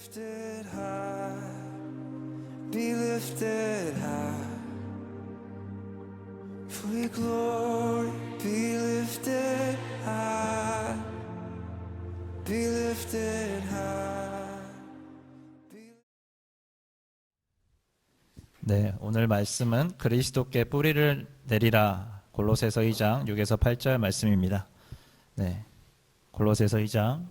lifted high, be lifted high. For your glory, be lifted high, be lifted high. 네, 오늘 말씀은 그리스도께 뿌리를 내리라. 골로새서 2장 6에서 8절 말씀입니다. 네, 골로새서 2장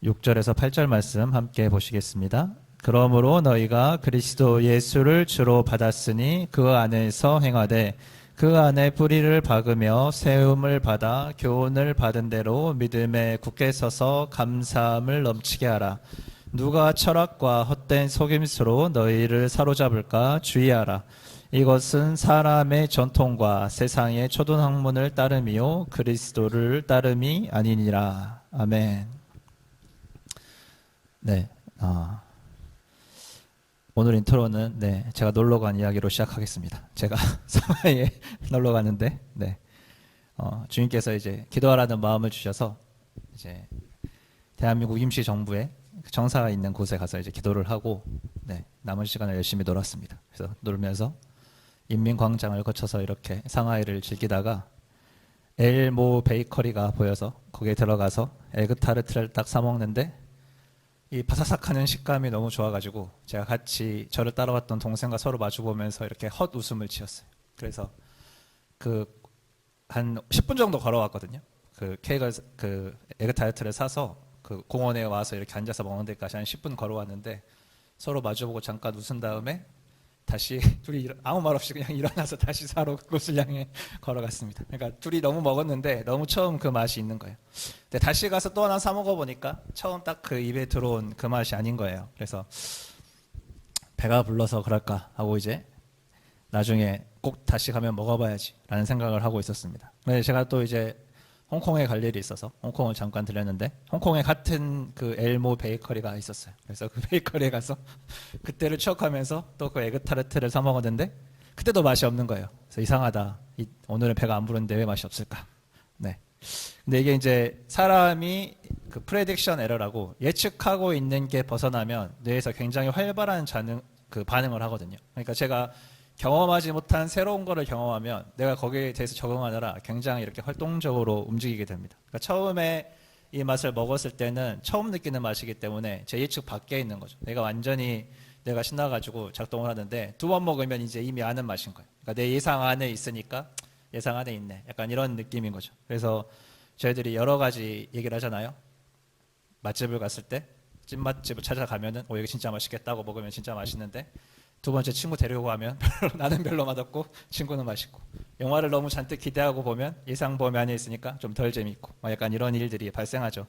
6절에서 8절 말씀 함께 보시겠습니다. 그러므로 너희가 그리스도 예수를 주로 받았으니 그 안에서 행하되 그 안에 뿌리를 박으며 세움을 받아 교훈을 받은 대로 믿음에 굳게 서서 감사함을 넘치게 하라. 누가 철학과 헛된 속임수로 너희를 사로잡을까 주의하라. 이것은 사람의 전통과 세상의 초등학문을 따름이요 그리스도를 따름이 아니니라. 아멘. 네, 오늘 인트로는 제가 놀러 간 이야기로 시작하겠습니다. 제가 상하이에 놀러 갔는데, 주님께서 이제 기도하라는 마음을 주셔서 이제 대한민국 임시 정부의 정사가 있는 곳에 가서 이제 기도를 하고, 남은 시간을 열심히 놀았습니다. 그래서 놀면서 인민광장을 거쳐서 이렇게 상하이를 즐기다가 엘모 베이커리가 보여서 거기에 들어가서 에그타르트를 딱 사 먹는데 이 바사삭하는 식감이 너무 좋아가지고 제가 같이 저를 따라왔던 동생과 서로 마주보면서 이렇게 헛 웃음을 지었어요. 그래서 한 10분 정도 걸어왔거든요. 그 에그타르트를 사서 그 공원에 와서 이렇게 앉아서 먹는 데까지 한 10분 걸어왔는데 서로 마주보고 잠깐 웃은 다음에 다시 둘이 아무 말 없이 그냥 일어나서 다시 사러 그곳을 향해 걸어갔습니다. 그러니까 둘이 너무 먹었는데 너무 처음 그 맛이 있는 거예요. 근데 다시 가서 또 하나 사 먹어보니까 처음 딱 그 입에 들어온 그 맛이 아닌 거예요. 그래서 배가 불러서 그럴까 하고 이제 나중에 꼭 다시 가면 먹어봐야지 라는 생각을 하고 있었습니다. 근데 제가 또 이제 홍콩에 갈 일이 있어서 홍콩을 잠깐 들렸는데 홍콩에 같은 그 엘모 베이커리가 있었어요. 그래서 그 베이커리에 가서 그때를 추억하면서 또 그 에그타르트를 사 먹었는데 그때도 맛이 없는 거예요. 그래서 이상하다. 오늘은 배가 안 부르는데 왜 맛이 없을까? 네. 근데 이게 이제 사람이 그 프레딕션 에러라고 예측하고 있는 게 벗어나면 뇌에서 굉장히 활발한 반응을 하거든요. 그러니까 제가 경험하지 못한 새로운 거를 경험하면 내가 거기에 대해서 적응하느라 굉장히 이렇게 활동적으로 움직이게 됩니다. 그러니까 처음에 이 맛을 먹었을 때는 처음 느끼는 맛이기 때문에 제 예측 밖에 있는 거죠. 내가 신나가지고 작동을 하는데 두 번 먹으면 이제 이미 아는 맛인 거예요. 그러니까 내 예상 안에 있으니까 예상 안에 있네. 약간 이런 느낌인 거죠. 그래서 저희들이 여러 가지 얘기를 하잖아요. 맛집을 갔을 때 찐맛집을 찾아가면은 여기 진짜 맛있겠다고 먹으면 진짜 맛있는데 두 번째 친구 데리고 가면 나는 별로 맛없고 친구는 맛있고 영화를 너무 잔뜩 기대하고 보면 예상 범위 안에 있으니까 좀 덜 재밌고 약간 이런 일들이 발생하죠.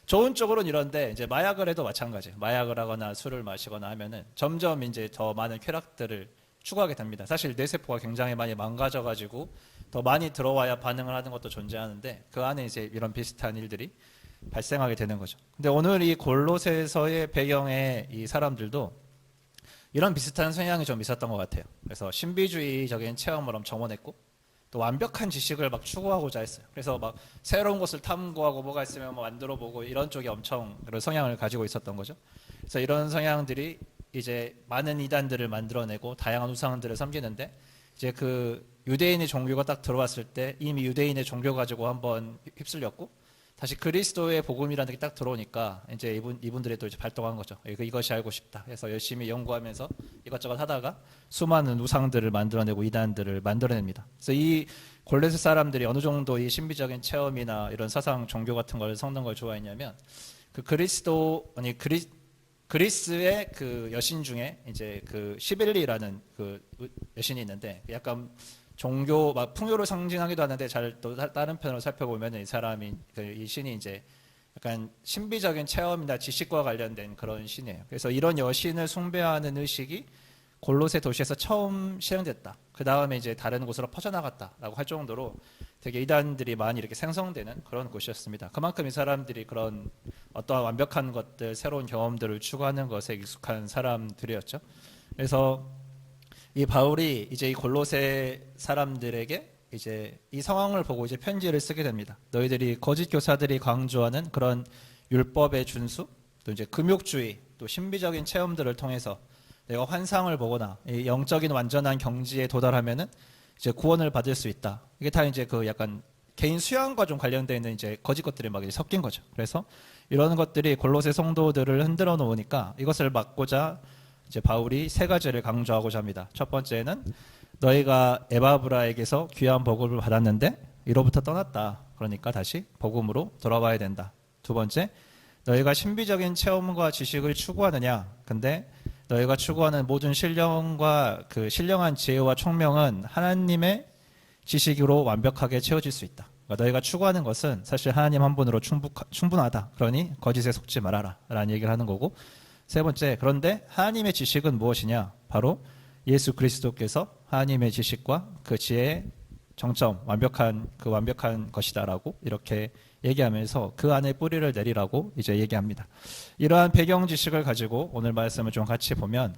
좋은 쪽으로는 이런데 이제 마약을 해도 마찬가지예요. 마약을 하거나 술을 마시거나 하면은 점점 이제 더 많은 쾌락들을 추구하게 됩니다. 사실 뇌세포가 굉장히 많이 망가져가지고 더 많이 들어와야 반응을 하는 것도 존재하는데 그 안에 이제 이런 비슷한 일들이 발생하게 되는 거죠. 근데 오늘 이 골로새서의 배경의 이 사람들도 이런 비슷한 성향이 좀 있었던 것 같아요. 그래서 신비주의적인 체험을 엄청 원했고 또 완벽한 지식을 막 추구하고자 했어요. 그래서 막 새로운 것을 탐구하고 뭐가 있으면 만들어보고 이런 쪽에 엄청 그런 성향을 가지고 있었던 거죠. 그래서 이런 성향들이 이제 많은 이단들을 만들어내고 다양한 우상들을 섬기는데 이제 그 유대인의 종교가 딱 들어왔을 때 이미 유대인의 종교 가지고 한번 휩쓸렸고 다시 그리스도의 복음이라는 게 딱 들어오니까 이제 이분들이 또 이제 발동한 거죠. 이것이 알고 싶다. 그래서 열심히 연구하면서 이것저것 하다가 수많은 우상들을 만들어내고 이단들을 만들어냅니다. 그래서 이 골로새 사람들이 어느 정도 이 신비적인 체험이나 이런 사상 종교 같은 걸 섞는 걸 좋아했냐면 그 그리스의 그 여신 중에 이제 그 시벨리라는 그 여신이 있는데 약간 종교 막 풍요를 상징하기도 하는데 잘 또 다른 편으로 살펴보면 이 사람이 이 신이 이제 약간 신비적인 체험이나 지식과 관련된 그런 신이에요. 그래서 이런 여신을 숭배하는 의식이 골로새 도시에서 처음 실행됐다. 그 다음에 이제 다른 곳으로 퍼져나갔다라고 할 정도로 되게 이단들이 많이 이렇게 생성되는 그런 곳이었습니다. 그만큼 이 사람들이 그런 어떠한 완벽한 것들, 새로운 경험들을 추구하는 것에 익숙한 사람들이었죠. 그래서 이 바울이 이제 이 골로새 사람들에게 이제 이 상황을 보고 이제 편지를 쓰게 됩니다. 너희들이 거짓 교사들이 강조하는 그런 율법의 준수, 또 이제 금욕주의, 또 신비적인 체험들을 통해서 내가 환상을 보거나 이 영적인 완전한 경지에 도달하면은 이제 구원을 받을 수 있다. 이게 다 이제 그 약간 개인 수양과 좀 관련되어 있는 이제 거짓 것들이 막 섞인 거죠. 그래서 이런 것들이 골로새 성도들을 흔들어 놓으니까 이것을 막고자 이제 바울이 세 가지를 강조하고자 합니다. 첫 번째는 너희가 에바브라에게서 귀한 복음을 받았는데 이로부터 떠났다. 그러니까 다시 복음으로 돌아와야 된다. 두 번째, 너희가 신비적인 체험과 지식을 추구하느냐? 근데 너희가 추구하는 모든 신령과 그 신령한 지혜와 총명은 하나님의 지식으로 완벽하게 채워질 수 있다. 그러니까 너희가 추구하는 것은 사실 하나님 한 분으로 충분하다. 그러니 거짓에 속지 말아라 라는 얘기를 하는 거고, 세 번째, 그런데 하나님의 지식은 무엇이냐? 바로 예수 그리스도께서 하나님의 지식과 그 지혜의 정점, 완벽한 것이다라고 이렇게 얘기하면서 그 안에 뿌리를 내리라고 이제 얘기합니다. 이러한 배경 지식을 가지고 오늘 말씀을 좀 같이 보면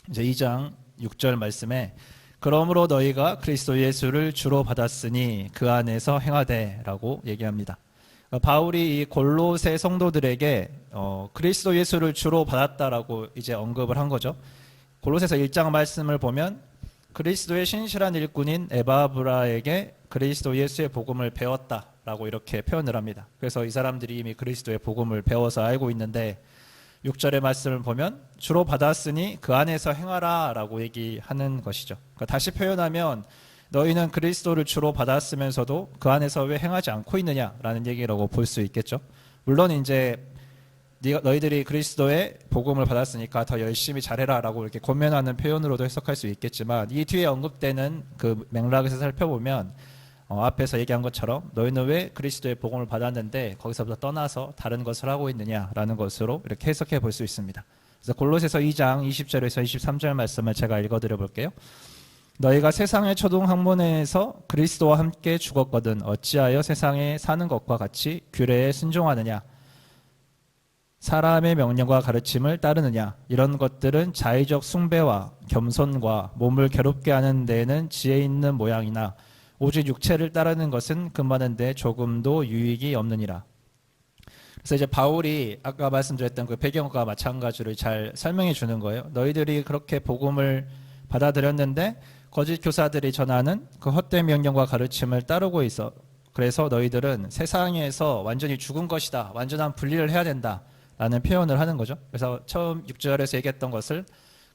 이제 2장 6절 말씀에 그러므로 너희가 그리스도 예수를 주로 받았으니 그 안에서 행하되라고 얘기합니다. 바울이 이 골로새 성도들에게 그리스도 예수를 주로 받았다라고 이제 언급을 한 거죠. 골로새서 1장 말씀을 보면 그리스도의 신실한 일꾼인 에바브라에게 그리스도 예수의 복음을 배웠다라고 이렇게 표현을 합니다. 그래서 이 사람들이 이미 그리스도의 복음을 배워서 알고 있는데 6절의 말씀을 보면 주로 받았으니 그 안에서 행하라 라고 얘기하는 것이죠. 그러니까 다시 표현하면 너희는 그리스도를 주로 받았으면서도 그 안에서 왜 행하지 않고 있느냐라는 얘기라고 볼 수 있겠죠. 물론 이제 너희들이 그리스도의 복음을 받았으니까 더 열심히 잘해라 라고 이렇게 권면하는 표현으로도 해석할 수 있겠지만 이 뒤에 언급되는 그 맥락에서 살펴보면 앞에서 얘기한 것처럼 너희는 왜 그리스도의 복음을 받았는데 거기서부터 떠나서 다른 것을 하고 있느냐라는 것으로 이렇게 해석해 볼 수 있습니다. 그래서 골로새서 2장 20절에서 23절 말씀을 제가 읽어드려 볼게요. 너희가 세상의 초등 학문에서 그리스도와 함께 죽었거든 어찌하여 세상에 사는 것과 같이 규례에 순종하느냐? 사람의 명령과 가르침을 따르느냐? 이런 것들은 자의적 숭배와 겸손과 몸을 괴롭게 하는 데에는 지혜 있는 모양이나 오직 육체를 따르는 것은 금하는데 조금도 유익이 없느니라. 그래서 이제 바울이 아까 말씀드렸던 그 배경과 마찬가지로 잘 설명해 주는 거예요. 너희들이 그렇게 복음을 받아들였는데 거짓 교사들이 전하는 그 헛된 명령과 가르침을 따르고 있어. 그래서 너희들은 세상에서 완전히 죽은 것이다. 완전한 분리를 해야 된다. 라는 표현을 하는 거죠. 그래서 처음 6절에서 얘기했던 것을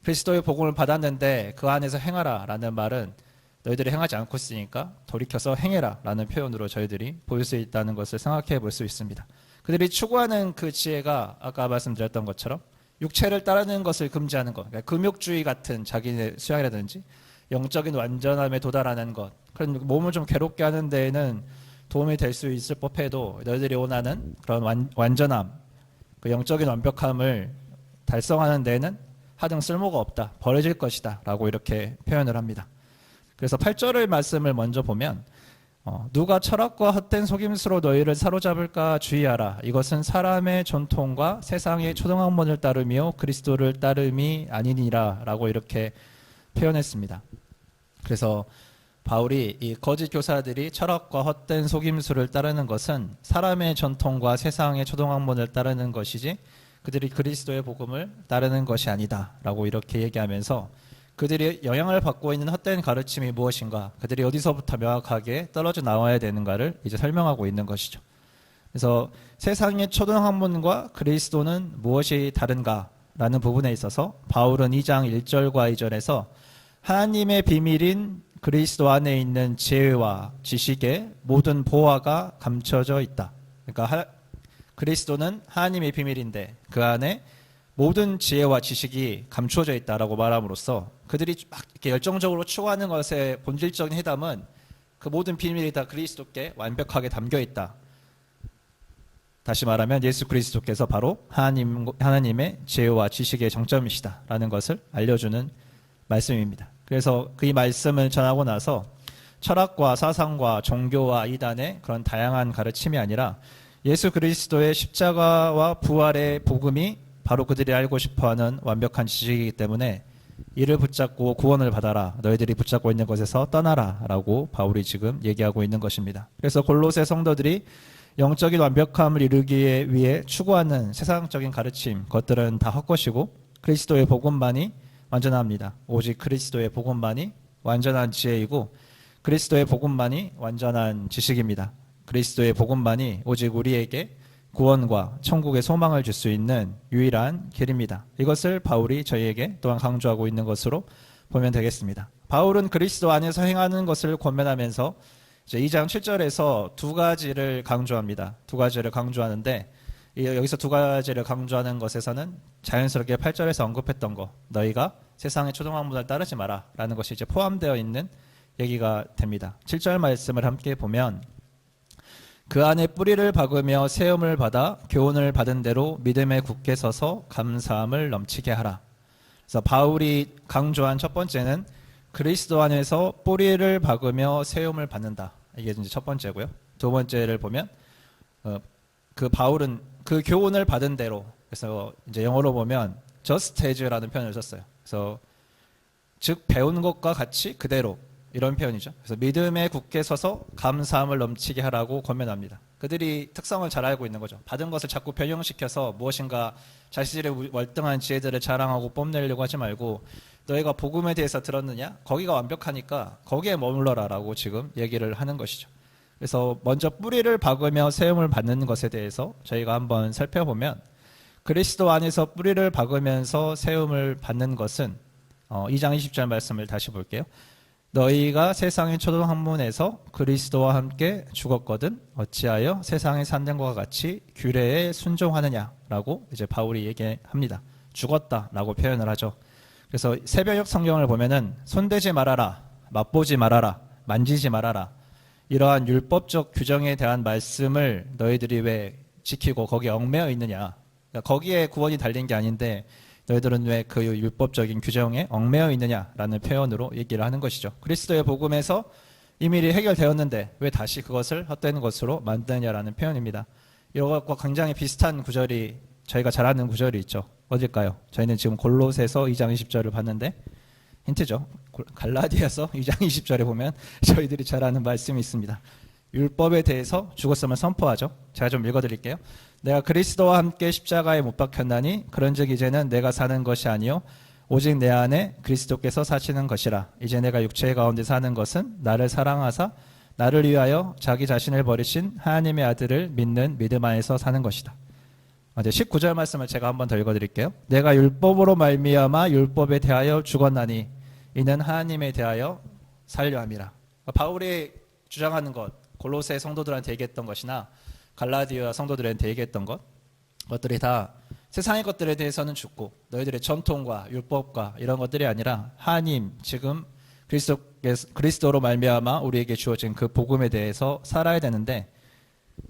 그리스도의 복음을 받았는데 그 안에서 행하라 라는 말은 너희들이 행하지 않고 있으니까 돌이켜서 행해라 라는 표현으로 저희들이 볼 수 있다는 것을 생각해 볼 수 있습니다. 그들이 추구하는 그 지혜가 아까 말씀드렸던 것처럼 육체를 따르는 것을 금지하는 것, 그러니까 금욕주의 같은 자기네 수양이라든지 영적인 완전함에 도달하는 것, 그런 몸을 좀 괴롭게 하는 데에는 도움이 될 수 있을 법해도 너희들이 원하는 그런 완전함, 그 영적인 완벽함을 달성하는 데에는 하등 쓸모가 없다, 버려질 것이다 라고 이렇게 표현을 합니다. 그래서 8절의 말씀을 먼저 보면 누가 철학과 헛된 속임수로 너희를 사로잡을까 주의하라. 이것은 사람의 전통과 세상의 초등학문을 따르며 그리스도를 따름이 아니니라 라고 이렇게 표현했습니다. 그래서 바울이 이 거짓 교사들이 철학과 헛된 속임수를 따르는 것은 사람의 전통과 세상의 초등학문을 따르는 것이지 그들이 그리스도의 복음을 따르는 것이 아니다 라고 이렇게 얘기하면서 그들이 영향을 받고 있는 헛된 가르침이 무엇인가, 그들이 어디서부터 명확하게 떨어져 나와야 되는가를 이제 설명하고 있는 것이죠. 그래서 세상의 초등학문과 그리스도는 무엇이 다른가라는 부분에 있어서 바울은 2장 1절과 2절에서 하나님의 비밀인 그리스도 안에 있는 지혜와 지식의 모든 보화가 감춰져 있다. 그러니까 그리스도는 하나님의 비밀인데 그 안에 모든 지혜와 지식이 감추어져 있다라고 말함으로써 그들이 막 이렇게 열정적으로 추구하는 것의 본질적인 해답은 그 모든 비밀이 다 그리스도께 완벽하게 담겨 있다. 다시 말하면 예수 그리스도께서 바로 하나님의 지혜와 지식의 정점이시다라는 것을 알려주는 말씀입니다. 그래서 그 이 말씀을 전하고 나서 철학과 사상과 종교와 이단의 그런 다양한 가르침이 아니라 예수 그리스도의 십자가와 부활의 복음이 바로 그들이 알고 싶어하는 완벽한 지식이기 때문에 이를 붙잡고 구원을 받아라. 너희들이 붙잡고 있는 것에서 떠나라 라고 바울이 지금 얘기하고 있는 것입니다. 그래서 골로새 성도들이 영적인 완벽함을 이루기 위해 추구하는 세상적인 가르침, 그것들은 다 헛것이고 그리스도의 복음만이 완전합니다. 오직 그리스도의 복음만이 완전한 지혜이고 그리스도의 복음만이 완전한 지식입니다. 그리스도의 복음만이 오직 우리에게 구원과 천국의 소망을 줄 수 있는 유일한 길입니다. 이것을 바울이 저희에게 또한 강조하고 있는 것으로 보면 되겠습니다. 바울은 그리스도 안에서 행하는 것을 권면하면서 이제 2장 7절에서 두 가지를 강조합니다. 두 가지를 강조하는데 여기서 두 가지를 강조하는 것에서는 자연스럽게 8절에서 언급했던 거, 너희가 세상의 초등학문을 따르지 마라 라는 것이 이제 포함되어 있는 얘기가 됩니다. 7절 말씀을 함께 보면 그 안에 뿌리를 박으며 세움을 받아 교훈을 받은 대로 믿음에 굳게 서서 감사함을 넘치게 하라. 그래서 바울이 강조한 첫 번째는 그리스도 안에서 뿌리를 박으며 세움을 받는다. 이게 이제 첫 번째고요. 두 번째를 보면 그 바울은 그 교훈을 받은 대로, 그래서 이제 영어로 보면 just as라는 표현을 썼어요. 그래서 즉 배운 것과 같이 그대로, 이런 표현이죠. 그래서 믿음에 굳게 서서 감사함을 넘치게 하라고 권면합니다. 그들이 특성을 잘 알고 있는 거죠. 받은 것을 자꾸 변형시켜서 무엇인가 자신의 월등한 지혜들을 자랑하고 뽐내려고 하지 말고 너희가 복음에 대해서 들었느냐? 거기가 완벽하니까 거기에 머물러라 라고 지금 얘기를 하는 것이죠. 그래서 먼저 뿌리를 박으며 세움을 받는 것에 대해서 저희가 한번 살펴보면 그리스도 안에서 뿌리를 박으면서 세움을 받는 것은 2장 20절 말씀을 다시 볼게요. 너희가 세상의 초등학문에서 그리스도와 함께 죽었거든 어찌하여 세상의 산등과 같이 규례에 순종하느냐라고 이제 바울이 얘기합니다. 죽었다라고 표현을 하죠. 그래서 새벽역 성경을 보면은 손대지 말아라, 맛보지 말아라, 만지지 말아라, 이러한 율법적 규정에 대한 말씀을 너희들이 왜 지키고 거기에 얽매여 있느냐, 그러니까 거기에 구원이 달린 게 아닌데 너희들은 왜 그 율법적인 규정에 얽매여 있느냐라는 표현으로 얘기를 하는 것이죠. 그리스도의 복음에서 이미 해결되었는데 왜 다시 그것을 헛된 것으로 만드느냐라는 표현입니다. 이것과 굉장히 비슷한 구절이 저희가 잘 아는 구절이 있죠. 어딜까요? 저희는 지금 골로새서 2장 20절을 봤는데 힌트죠. 갈라디아서 2장 20절에 보면 저희들이 잘 아는 말씀이 있습니다. 율법에 대해서 죽었음을 선포하죠. 제가 좀 읽어드릴게요. 내가 그리스도와 함께 십자가에 못 박혔나니 그런즉 이제는 내가 사는 것이 아니요 오직 내 안에 그리스도께서 사시는 것이라. 이제 내가 육체 가운데 사는 것은 나를 사랑하사 나를 위하여 자기 자신을 버리신 하나님의 아들을 믿는 믿음 안에서 사는 것이다. 19절 말씀을 제가 한번 더 읽어드릴게요. 내가 율법으로 말미암아 율법에 대하여 죽었나니 이는 하나님에 대하여 살려 함이라. 바울이 주장하는 것, 골로새 성도들한테 얘기했던 것이나 갈라디아 성도들한테 얘기했던 것들이 다 세상의 것들에 대해서는 죽고 너희들의 전통과 율법과 이런 것들이 아니라 하나님 지금 그리스도로 말미암아 우리에게 주어진 그 복음에 대해서 살아야 되는데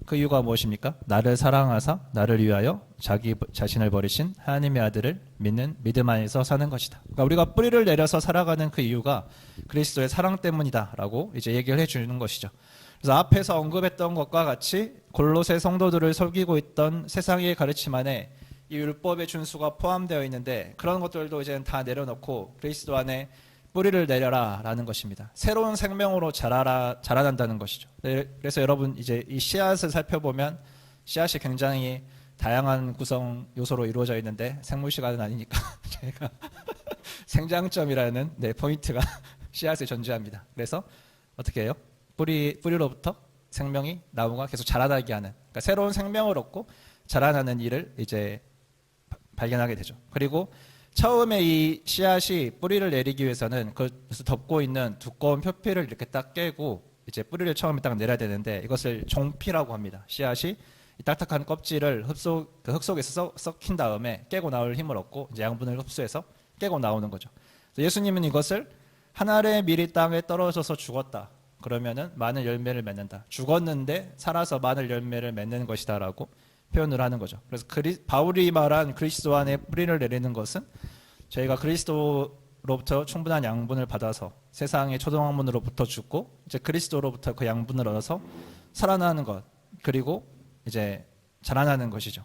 그 이유가 무엇입니까? 나를 사랑하사 나를 위하여 자기 자신을 버리신 하나님의 아들을 믿는 믿음 안에서 사는 것이다. 그러니까 우리가 뿌리를 내려서 살아가는 그 이유가 그리스도의 사랑 때문이다라고 이제 얘기를 해주는 것이죠. 그래서 앞에서 언급했던 것과 같이 골로새 성도들을 속이고 있던 세상의 가르침 안에 이 율법의 준수가 포함되어 있는데 그런 것들도 이제는 다 내려놓고 그리스도 안에 뿌리를 내려라 라는 것입니다. 새로운 생명으로 자라난다는 것이죠. 그래서 여러분 이제 이 씨앗을 살펴보면 씨앗이 굉장히 다양한 구성 요소로 이루어져 있는데 생물 시간은 아니니까 제가 생장점이라는 포인트가 씨앗에 존재합니다. 그래서 어떻게 해요? 뿌리로부터 생명이 나무가 계속 자라나게 하는, 그러니까 새로운 생명을 얻고 자라나는 일을 이제 발견하게 되죠. 그리고 처음에 이 씨앗이 뿌리를 내리기 위해서는 그것을 덮고 있는 두꺼운 표피를 이렇게 딱 깨고 이제 뿌리를 처음에 딱 내려야 되는데 이것을 종피라고 합니다. 씨앗이 이 딱딱한 껍질을 그 흙 속에서 썩힌 다음에 깨고 나올 힘을 얻고 이제 양분을 흡수해서 깨고 나오는 거죠. 예수님은 이것을 한 알의 밀이 땅에 떨어져서 죽었다. 그러면은 많은 열매를 맺는다. 죽었는데 살아서 많은 열매를 맺는 것이다라고 표현을 하는 거죠. 그래서 바울이 말한 그리스도 안에 뿌리를 내리는 것은 저희가 그리스도로부터 충분한 양분을 받아서 세상의 초등학문으로부터 죽고 이제 그리스도로부터 그 양분을 얻어서 살아나는 것, 그리고 이제 자라나는 것이죠.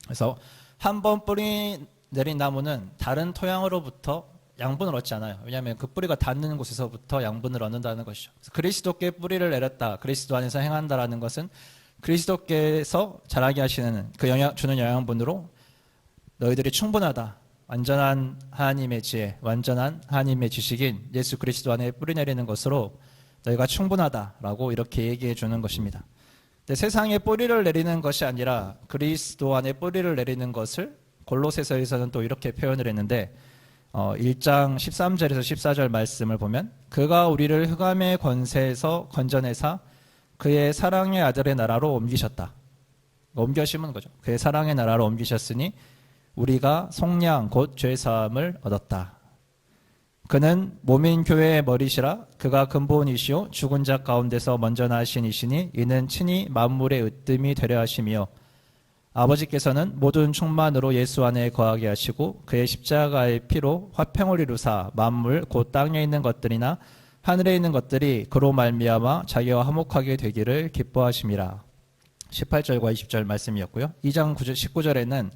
그래서 한 번 뿌리 내린 나무는 다른 토양으로부터 양분을 얻지 않아요. 왜냐하면 그 뿌리가 닿는 곳에서부터 양분을 얻는다는 것이죠. 그래서 그리스도께 뿌리를 내렸다, 그리스도 안에서 행한다라는 것은 그리스도께서 자라게 하시는 그 주는 영양분으로 너희들이 충분하다. 완전한 하나님의 지혜, 완전한 하나님의 지식인 예수 그리스도 안에 뿌리내리는 것으로 너희가 충분하다라고 이렇게 얘기해 주는 것입니다. 근데 세상에 뿌리를 내리는 것이 아니라 그리스도 안에 뿌리를 내리는 것을 골로새서에서는 또 이렇게 표현을 했는데 1장 13절에서 14절 말씀을 보면 그가 우리를 흑암의 권세에서 건져내사 그의 사랑의 아들의 나라로 옮기셨다. 옮겨심은 거죠. 그의 사랑의 나라로 옮기셨으니 우리가 속량 곧 죄사함을 얻었다. 그는 몸인 교회의 머리시라 그가 근본이시오 죽은 자 가운데서 먼저 나신 이시니 이는 친히 만물의 으뜸이 되려 하심이요 아버지께서는 모든 충만으로 예수 안에 거하게 하시고 그의 십자가의 피로 화평을 이루사 만물 곧 땅에 있는 것들이나 하늘에 있는 것들이 그로 말미암아 자기와 화목하게 되기를 기뻐하심이라. 18절과 20절 말씀이었고요. 2장 19절에는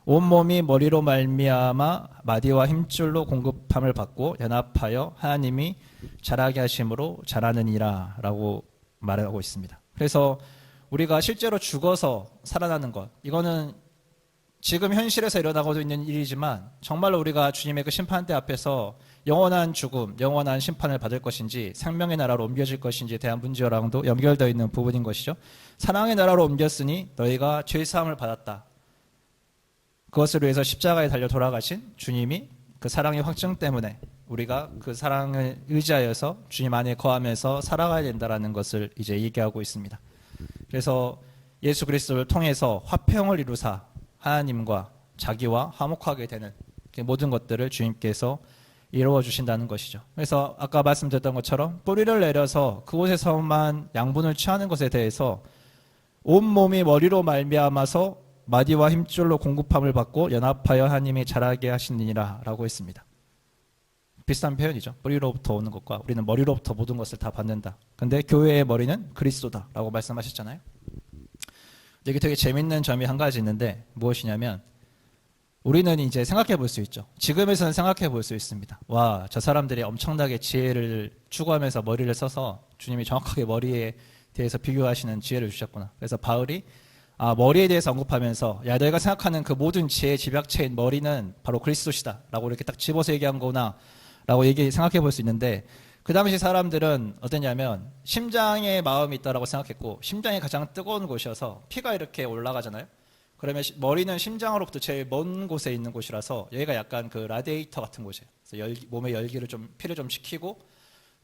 온몸이 머리로 말미암아 마디와 힘줄로 공급함을 받고 연합하여 하나님이 자라게 하심으로 자라느니라 라고 말하고 있습니다. 그래서 우리가 실제로 죽어서 살아나는 것, 이거는 지금 현실에서 일어나고 있는 일이지만 정말로 우리가 주님의 그 심판대 앞에서 영원한 죽음, 영원한 심판을 받을 것인지 생명의 나라로 옮겨질 것인지에 대한 문제랑도 연결되어 있는 부분인 것이죠. 사랑의 나라로 옮겼으니 너희가 죄사함을 받았다. 그것을 위해서 십자가에 달려 돌아가신 주님이 그 사랑의 확증 때문에 우리가 그 사랑을 의지하여서 주님 안에 거하면서 살아가야 된다는 것을 이제 얘기하고 있습니다. 그래서 예수 그리스도를 통해서 화평을 이루사 하나님과 자기와 화목하게 되는 모든 것들을 주님께서 이루어 주신다는 것이죠. 그래서 아까 말씀드렸던 것처럼 뿌리를 내려서 그곳에서만 양분을 취하는 것에 대해서 온 몸이 머리로 말미암아서 마디와 힘줄로 공급함을 받고 연합하여 하나님이 자라게 하시니라 라고 했습니다. 비슷한 표현이죠. 뿌리로부터 오는 것과 우리는 머리로부터 모든 것을 다 받는다. 근데 교회의 머리는 그리스도다 라고 말씀하셨잖아요. 여기 되게 재밌는 점이 한 가지 있는데 무엇이냐면 우리는 이제 생각해 볼 수 있죠. 지금에서는 생각해 볼 수 있습니다. 와, 저 사람들이 엄청나게 지혜를 추구하면서 머리를 써서 주님이 정확하게 머리에 대해서 비교하시는 지혜를 주셨구나. 그래서 바울이 머리에 대해서 언급하면서 야, 너희가 생각하는 그 모든 지혜의 집약체인 머리는 바로 그리스도시다 라고 이렇게 딱 집어서 얘기한 거구나 라고 생각해 볼 수 있는데 그 당시 사람들은 어땠냐면 심장에 마음이 있다라고 생각했고 심장이 가장 뜨거운 곳이어서 피가 이렇게 올라가잖아요. 그러면 머리는 심장으로부터 제일 먼 곳에 있는 곳이라서 여기가 약간 그 라디에이터 같은 곳이에요. 그래서 몸의 열기를 피를 좀 식히고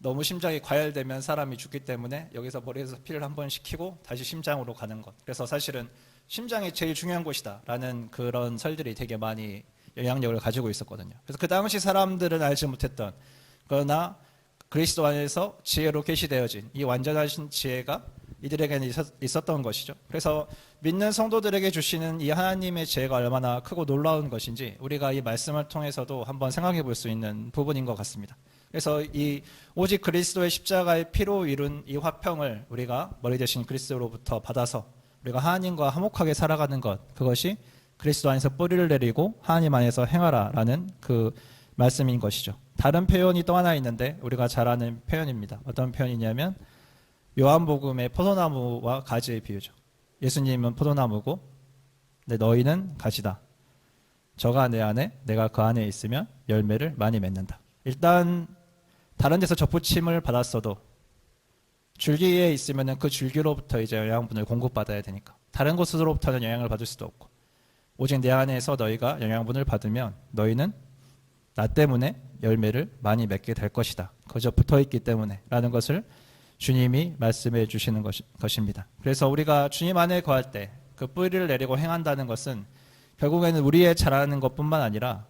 너무 심장이 과열되면 사람이 죽기 때문에 여기서 머리에서 피를 한번 식히고 다시 심장으로 가는 것. 그래서 사실은 심장이 제일 중요한 곳이다라는 그런 설들이 되게 많이 영향력을 가지고 있었거든요. 그래서 그 당시 사람들은 알지 못했던 그러나 그리스도 안에서 지혜로 계시되어진 이 완전하신 지혜가 이들에게는 있었던 것이죠. 그래서 믿는 성도들에게 주시는 이 하나님의 지혜가 얼마나 크고 놀라운 것인지 우리가 이 말씀을 통해서도 한번 생각해 볼 수 있는 부분인 것 같습니다. 그래서 이 오직 그리스도의 십자가의 피로 이룬 이 화평을 우리가 머리 대신 그리스도로부터 받아서 우리가 하나님과 화목하게 살아가는 것, 그것이 그리스도 안에서 뿌리를 내리고 하나님 안에서 행하라라는 그 말씀인 것이죠. 다른 표현이 또 하나 있는데 우리가 잘 아는 표현입니다. 어떤 표현이냐면 요한복음의 포도나무와 가지의 비유죠. 예수님은 포도나무고 너희는 가지다. 저가 내 안에 내가 그 안에 있으면 열매를 많이 맺는다. 일단 다른 데서 접붙임을 받았어도 줄기에 있으면 그 줄기로부터 이제 영양분을 공급받아야 되니까 다른 곳으로부터는 영향을 받을 수도 없고 오직 내 안에서 너희가 영양분을 받으면 너희는 나 때문에 열매를 많이 맺게 될 것이다. 그저 붙어있기 때문에 라는 것을 주님이 말씀해 주시는 것입니다. 그래서 우리가 주님 안에 거할 때 그 뿌리를 내리고 행한다는 것은 결국에는 우리의 자라는 것뿐만 아니라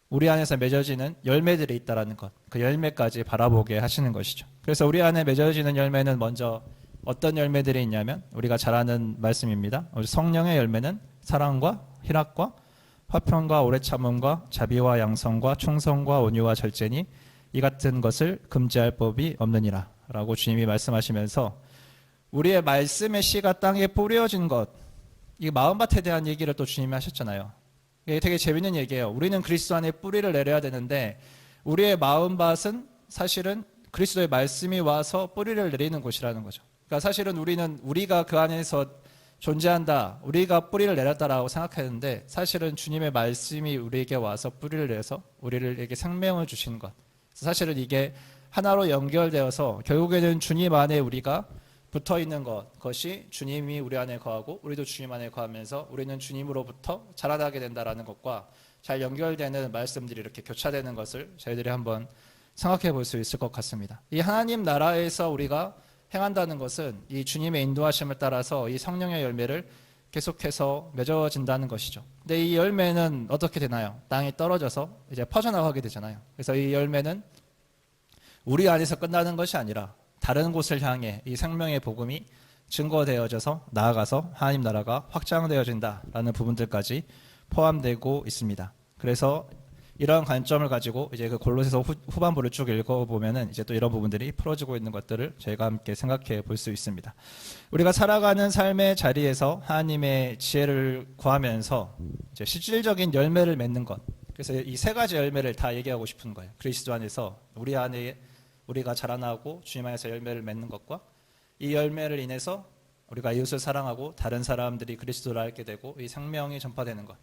우리 안에서 맺어지는 열매들이 있다는 것, 그 열매까지 바라보게 하시는 것이죠. 그래서 우리 안에 맺어지는 열매는 먼저 어떤 열매들이 있냐면 우리가 잘 아는 말씀입니다. 우리 성령의 열매는 사랑과 희락과 화평과 오래 참음과 자비와 양성과 충성과 온유와 절제니 이 같은 것을 금지할 법이 없느니라 라고 주님이 말씀하시면서 우리의 말씀의 씨가 땅에 뿌려진 것, 이 마음밭에 대한 얘기를 또 주님이 하셨잖아요. 이게 되게 재밌는 얘기예요. 우리는 그리스도 안에 뿌리를 내려야 되는데 우리의 마음밭은 사실은 그리스도의 말씀이 와서 뿌리를 내리는 곳이라는 거죠. 그러니까 사실은 우리가 그 안에서 존재한다, 우리가 뿌리를 내렸다라고 생각했는데 사실은 주님의 말씀이 우리에게 와서 뿌리를 내서 우리에게 생명을 주신 것. 사실은 이게 하나로 연결되어서 결국에는 주님 안에 우리가 붙어 있는 것이 주님이 우리 안에 거하고 우리도 주님 안에 거하면서 우리는 주님으로부터 자라나게 된다라는 것과 잘 연결되는 말씀들이 이렇게 교차되는 것을 저희들이 한번 생각해 볼 수 있을 것 같습니다. 이 하나님 나라에서 우리가 행한다는 것은 이 주님의 인도하심을 따라서 이 성령의 열매를 계속해서 맺어진다는 것이죠. 근데 이 열매는 어떻게 되나요? 땅에 떨어져서 이제 퍼져나가게 되잖아요. 그래서 이 열매는 우리 안에서 끝나는 것이 아니라 다른 곳을 향해 이 생명의 복음이 증거되어져서 나아가서 하나님 나라가 확장되어진다라는 부분들까지 포함되고 있습니다. 그래서 이런 관점을 가지고 이제 그 골로새서 후반부를 쭉 읽어보면은 이제 또 이런 부분들이 풀어지고 있는 것들을 저희가 함께 생각해 볼 수 있습니다. 우리가 살아가는 삶의 자리에서 하나님의 지혜를 구하면서 이제 실질적인 열매를 맺는 것. 그래서 이 세 가지 열매를 다 얘기하고 싶은 거예요. 그리스도 안에서 우리 안에 우리가 자라나고 주님 안에서 열매를 맺는 것과 이 열매를 인해서 우리가 이웃을 사랑하고 다른 사람들이 그리스도를 알게 되고 이 생명이 전파되는 것.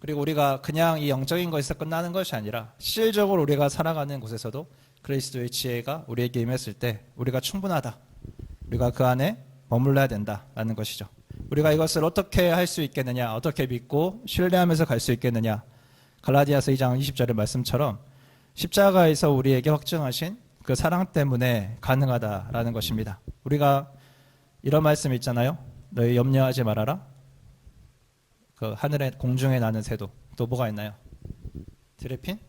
그리고 우리가 그냥 이 영적인 것에서 끝나는 것이 아니라 실질적으로 우리가 살아가는 곳에서도 그리스도의 지혜가 우리에게 임했을 때 우리가 충분하다. 우리가 그 안에 머물러야 된다라는 것이죠. 우리가 이것을 어떻게 할 수 있겠느냐, 어떻게 믿고 신뢰하면서 갈 수 있겠느냐. 갈라디아서 2장 20절의 말씀처럼 십자가에서 우리에게 확증하신 그 사랑 때문에 가능하다라는 것입니다. 우리가 이런 말씀 있잖아요. 너희 염려하지 말아라. 그 하늘에 공중에 나는 새도 또 뭐가 있나요? 드레핀?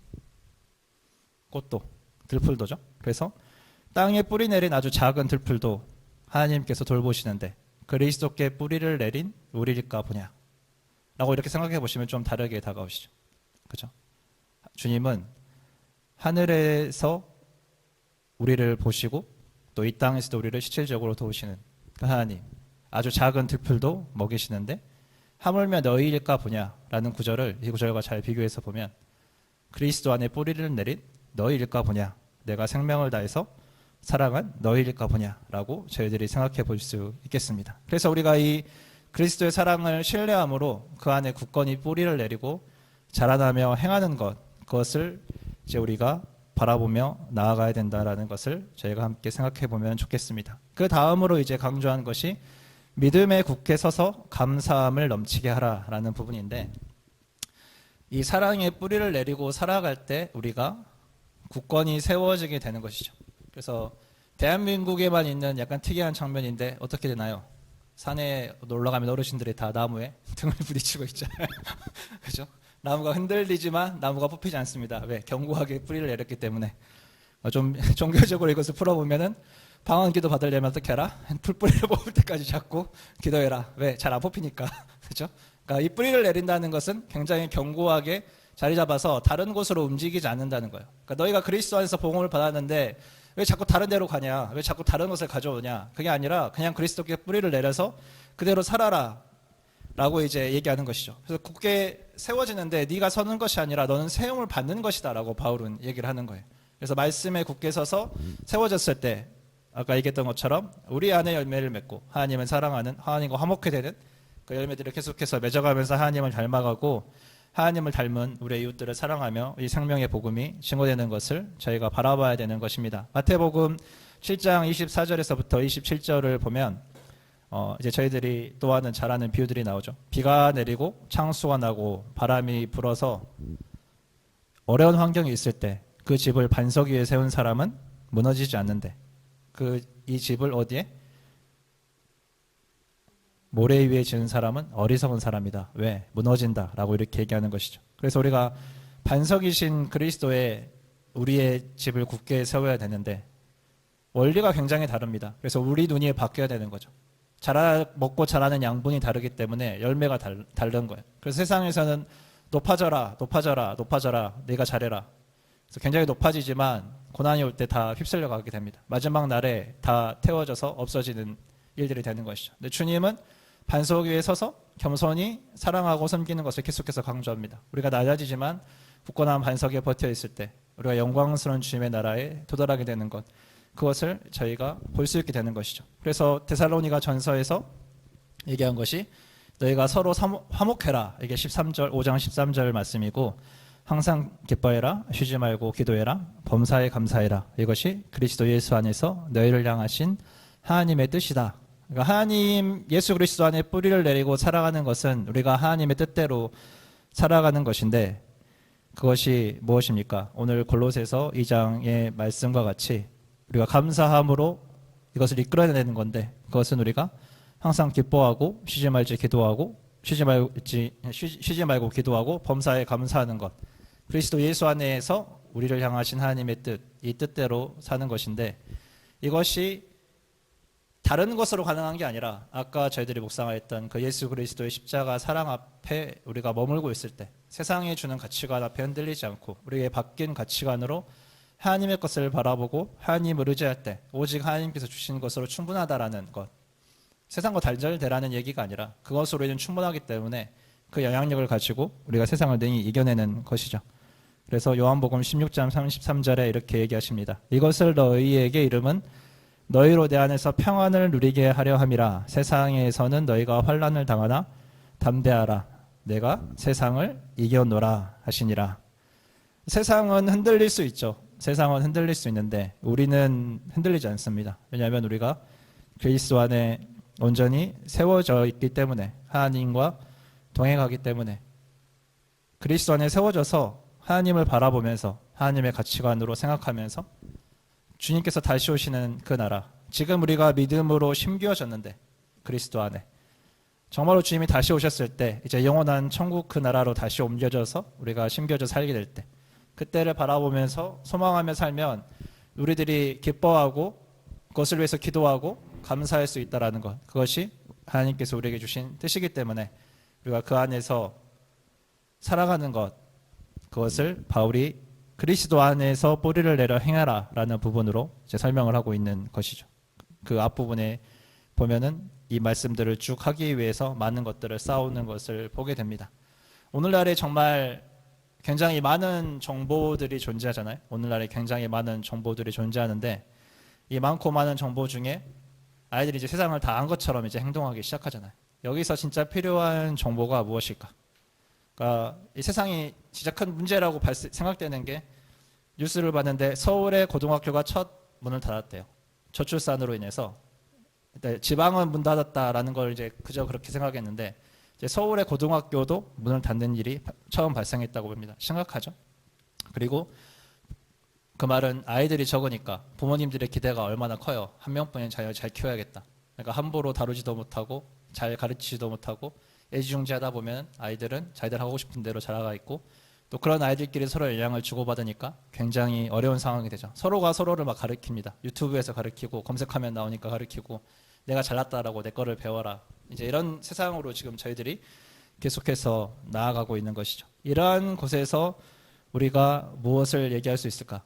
꽃도 들풀도죠. 그래서 땅에 뿌리 내린 아주 작은 들풀도 하나님께서 돌보시는데 그리스도께 뿌리를 내린 우리일까 보냐 라고 이렇게 생각해 보시면 좀 다르게 다가오시죠. 그렇죠? 주님은 하늘에서 우리를 보시고 또 이 땅에서도 우리를 실질적으로 도우시는 그 하나님, 아주 작은 들풀도 먹이시는데 하물며 너희일까 보냐라는 구절을 이 구절과 잘 비교해서 보면 그리스도 안에 뿌리를 내린 너희일까 보냐, 내가 생명을 다해서 사랑한 너희일까 보냐라고 저희들이 생각해 볼 수 있겠습니다. 그래서 우리가 이 그리스도의 사랑을 신뢰함으로 그 안에 굳건히 뿌리를 내리고 자라나며 행하는 그것을 이제 우리가 바라보며 나아가야 된다라는 것을 저희가 함께 생각해 보면 좋겠습니다. 그 다음으로 이제 강조한 것이 믿음에 굳게 서서 감사함을 넘치게 하라라는 부분인데, 이 사랑의 뿌리를 내리고 살아갈 때 우리가 굳건히 세워지게 되는 것이죠. 그래서 대한민국에만 있는 약간 특이한 장면인데 어떻게 되나요? 산에 놀러 가면 어르신들이 다 나무에 등을 부딪히고 있잖아요. 그렇죠? 나무가 흔들리지만 나무가 뽑히지 않습니다. 왜? 견고하게 뿌리를 내렸기 때문에. 좀 종교적으로 이것을 풀어보면은 방언 기도 받으려면 어떻게 해라? 풀뿌리를 뽑을 때까지 잡고 기도해라. 왜? 잘 안 뽑히니까. 그렇죠? 그러니까 이 뿌리를 내린다는 것은 굉장히 견고하게 자리 잡아서 다른 곳으로 움직이지 않는다는 거예요. 그러니까 너희가 그리스도 안에서 복음을 받았는데 왜 자꾸 다른 데로 가냐? 왜 자꾸 다른 것을 가져오냐? 그게 아니라 그냥 그리스도께 뿌리를 내려서 그대로 살아라 라고 이제 얘기하는 것이죠. 그래서 굳게 세워지는데 네가 서는 것이 아니라 너는 세움을 받는 것이다 라고 바울은 얘기를 하는 거예요. 그래서 말씀에 굳게 서서 세워졌을 때 아까 얘기했던 것처럼 우리 안에 열매를 맺고 하나님을 사랑하는, 하나님과 화목해 되는 그 열매들을 계속해서 맺어가면서 하나님을 닮아가고 하나님을 닮은 우리의 이웃들을 사랑하며 이 생명의 복음이 증거되는 것을 저희가 바라봐야 되는 것입니다. 마태복음 7장 24절에서부터 27절을 보면 이제 저희들이 또 하는 잘 아는 비유들이 나오죠. 비가 내리고 창수가 나고 바람이 불어서 어려운 환경이 있을 때 그 집을 반석 위에 세운 사람은 무너지지 않는데 이 집을 어디에? 모래 위에 지은 사람은 어리석은 사람이다. 왜? 무너진다 라고 이렇게 얘기하는 것이죠. 그래서 우리가 반석이신 그리스도에 우리의 집을 굳게 세워야 되는데 원리가 굉장히 다릅니다. 그래서 우리 눈이 바뀌어야 되는 거죠. 먹고 자라는 양분이 다르기 때문에 열매가 다른 거예요. 그래서 세상에서는 높아져라 네가 잘해라. 그래서 굉장히 높아지지만 고난이 올 때 다 휩쓸려 가게 됩니다. 마지막 날에 다 태워져서 없어지는 일들이 되는 것이죠. 근데 주님은 반석 위에 서서 겸손히 사랑하고 섬기는 것을 계속해서 강조합니다. 우리가 낮아지지만 굳건한 반석에 버텨 있을 때 우리가 영광스러운 주님의 나라에 도달하게 되는 것, 그것을 저희가 볼 수 있게 되는 것이죠. 그래서 데살로니가 전서에서 얘기한 것이 너희가 서로 화목해라. 이게 13절 5장 13절 말씀이고 항상 기뻐해라. 쉬지 말고 기도해라. 범사에 감사해라. 이것이 그리스도 예수 안에서 너희를 향하신 하나님의 뜻이다. 그러니까 하나님 예수 그리스도 안에 뿌리를 내리고 살아가는 것은 우리가 하나님의 뜻대로 살아가는 것인데 그것이 무엇입니까? 오늘 골로새서 2장의 말씀과 같이 우리가 감사함으로 이것을 이끌어내는 건데 그것은 우리가 항상 기뻐하고 쉬지 말고 기도하고 범사에 감사하는 것. 그리스도 예수 안에서 우리를 향하신 하나님의 뜻, 이 뜻대로 사는 것인데 이것이 다른 것으로 가능한 게 아니라 아까 저희들이 묵상하였던 그 예수 그리스도의 십자가 사랑 앞에 우리가 머물고 있을 때 세상이 주는 가치관 앞에 흔들리지 않고 우리의 바뀐 가치관으로 하나님의 것을 바라보고 하나님을 의지할 때 오직 하나님께서 주신 것으로 충분하다라는 것. 세상과 단절되라는 얘기가 아니라 그것으로 우리는 충분하기 때문에 그 영향력을 가지고 우리가 세상을 능히 이겨내는 것이죠. 그래서 요한복음 16장 33절에 이렇게 얘기하십니다. 이것을 너희에게 이름은 너희로 내 안에서 평안을 누리게 하려 함이라. 세상에서는 너희가 환난을 당하나 담대하라. 내가 세상을 이겨노라 하시니라. 세상은 흔들릴 수 있죠. 세상은 흔들릴 수 있는데 우리는 흔들리지 않습니다. 왜냐하면 우리가 그리스도 안에 온전히 세워져 있기 때문에 하나님과 동행하기 때문에 그리스도 안에 세워져서 하나님을 바라보면서 하나님의 가치관으로 생각하면서 주님께서 다시 오시는 그 나라, 지금 우리가 믿음으로 심겨졌는데 그리스도 안에 정말로 주님이 다시 오셨을 때 이제 영원한 천국 그 나라로 다시 옮겨져서 우리가 심겨져 살게 될 때 그때를 바라보면서 소망하며 살면 우리들이 기뻐하고 그것을 위해서 기도하고 감사할 수 있다라는 것, 그것이 하나님께서 우리에게 주신 뜻이기 때문에 우리가 그 안에서 살아가는 것, 그것을 바울이 그리스도 안에서 뿌리를 내려 행하라 라는 부분으로 이제 설명을 하고 있는 것이죠. 그 앞부분에 보면은 이 말씀들을 쭉 하기 위해서 많은 것들을 쌓아오는 것을 보게 됩니다. 오늘날에 정말 굉장히 많은 정보들이 존재하잖아요. 오늘날에 굉장히 많은 정보들이 존재하는데 이 많고 많은 정보 중에 아이들이 이제 세상을 다 안 것처럼 이제 행동하기 시작하잖아요. 여기서 진짜 필요한 정보가 무엇일까? 그러니까 이 세상이 진짜 큰 문제라고 생각되는 게 뉴스를 봤는데 서울의 고등학교가 첫 문을 닫았대요. 저출산으로 인해서 지방은 문 닫았다라는 걸 이제 그저 그렇게 생각했는데 이제 서울의 고등학교도 문을 닫는 일이 처음 발생했다고 봅니다. 심각하죠. 그리고 그 말은 아이들이 적으니까 부모님들의 기대가 얼마나 커요. 한 명뿐인 자녀를 잘 키워야겠다. 그러니까 함부로 다루지도 못하고 잘 가르치지도 못하고 애지중지하다 보면 아이들은 자기들 하고 싶은 대로 자라가 있고 또 그런 아이들끼리 서로 영향을 주고받으니까 굉장히 어려운 상황이 되죠. 서로가 서로를 막 가르칩니다. 유튜브에서 가르치고 검색하면 나오니까 가르치고 내가 잘났다라고 내 거를 배워라. 이제 이런 세상으로 지금 저희들이 계속해서 나아가고 있는 것이죠. 이러한 곳에서 우리가 무엇을 얘기할 수 있을까?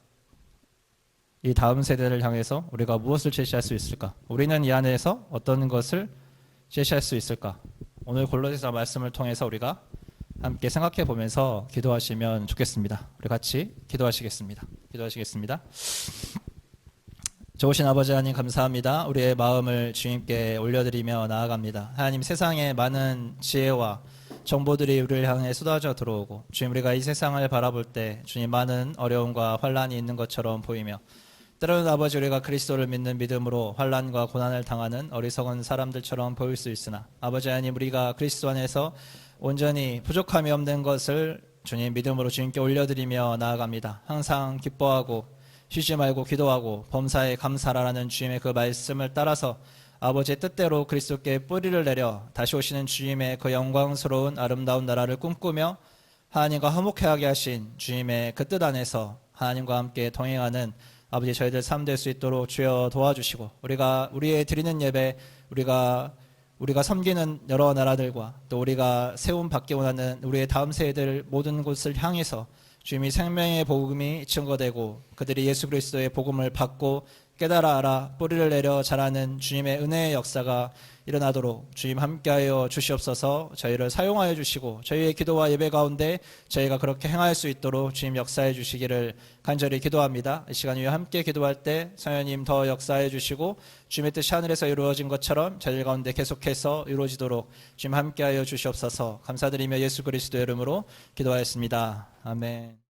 이 다음 세대를 향해서 우리가 무엇을 제시할 수 있을까? 우리는 이 안에서 어떤 것을 제시할 수 있을까? 오늘 골로새서 말씀을 통해서 우리가 함께 생각해 보면서 기도하시면 좋겠습니다. 우리 같이 기도하시겠습니다. 좋으신 아버지 하나님 감사합니다. 우리의 마음을 주님께 올려드리며 나아갑니다. 하나님, 세상에 많은 지혜와 정보들이 우리를 향해 쏟아져 들어오고 주님, 우리가 이 세상을 바라볼 때 주님 많은 어려움과 환난이 있는 것처럼 보이며 때로는 아버지 우리가 그리스도를 믿는 믿음으로 환난과 고난을 당하는 어리석은 사람들처럼 보일 수 있으나 아버지 하나님, 우리가 그리스도 안에서 온전히 부족함이 없는 것을 주님 믿음으로 주님께 올려드리며 나아갑니다. 항상 기뻐하고 쉬지 말고 기도하고 범사에 감사라는 주님의 그 말씀을 따라서 아버지의 뜻대로 그리스도께 뿌리를 내려 다시 오시는 주님의 그 영광스러운 아름다운 나라를 꿈꾸며 하나님과 화목하게 하신 주님의 그 뜻 안에서 하나님과 함께 동행하는 아버지 저희들 삶 될 수 있도록 주여 도와주시고 우리의 드리는 예배 우리가 섬기는 여러 나라들과 또 우리가 세움 받기 원하는 우리의 다음 세대들 모든 곳을 향해서 주님이 생명의 복음이 증거되고 그들이 예수 그리스도의 복음을 받고 깨달아 알아 뿌리를 내려 자라는 주님의 은혜의 역사가 일어나도록 주님 함께하여 주시옵소서. 저희를 사용하여 주시고 저희의 기도와 예배 가운데 저희가 그렇게 행할 수 있도록 주님 역사해 주시기를 간절히 기도합니다. 이 시간 위에 함께 기도할 때 성령님 더 역사해 주시고 주님의 뜻이 하늘에서 이루어진 것처럼 저희 가운데 계속해서 이루어지도록 주님 함께하여 주시옵소서. 감사드리며 예수 그리스도의 이름으로 기도하였습니다. 아멘.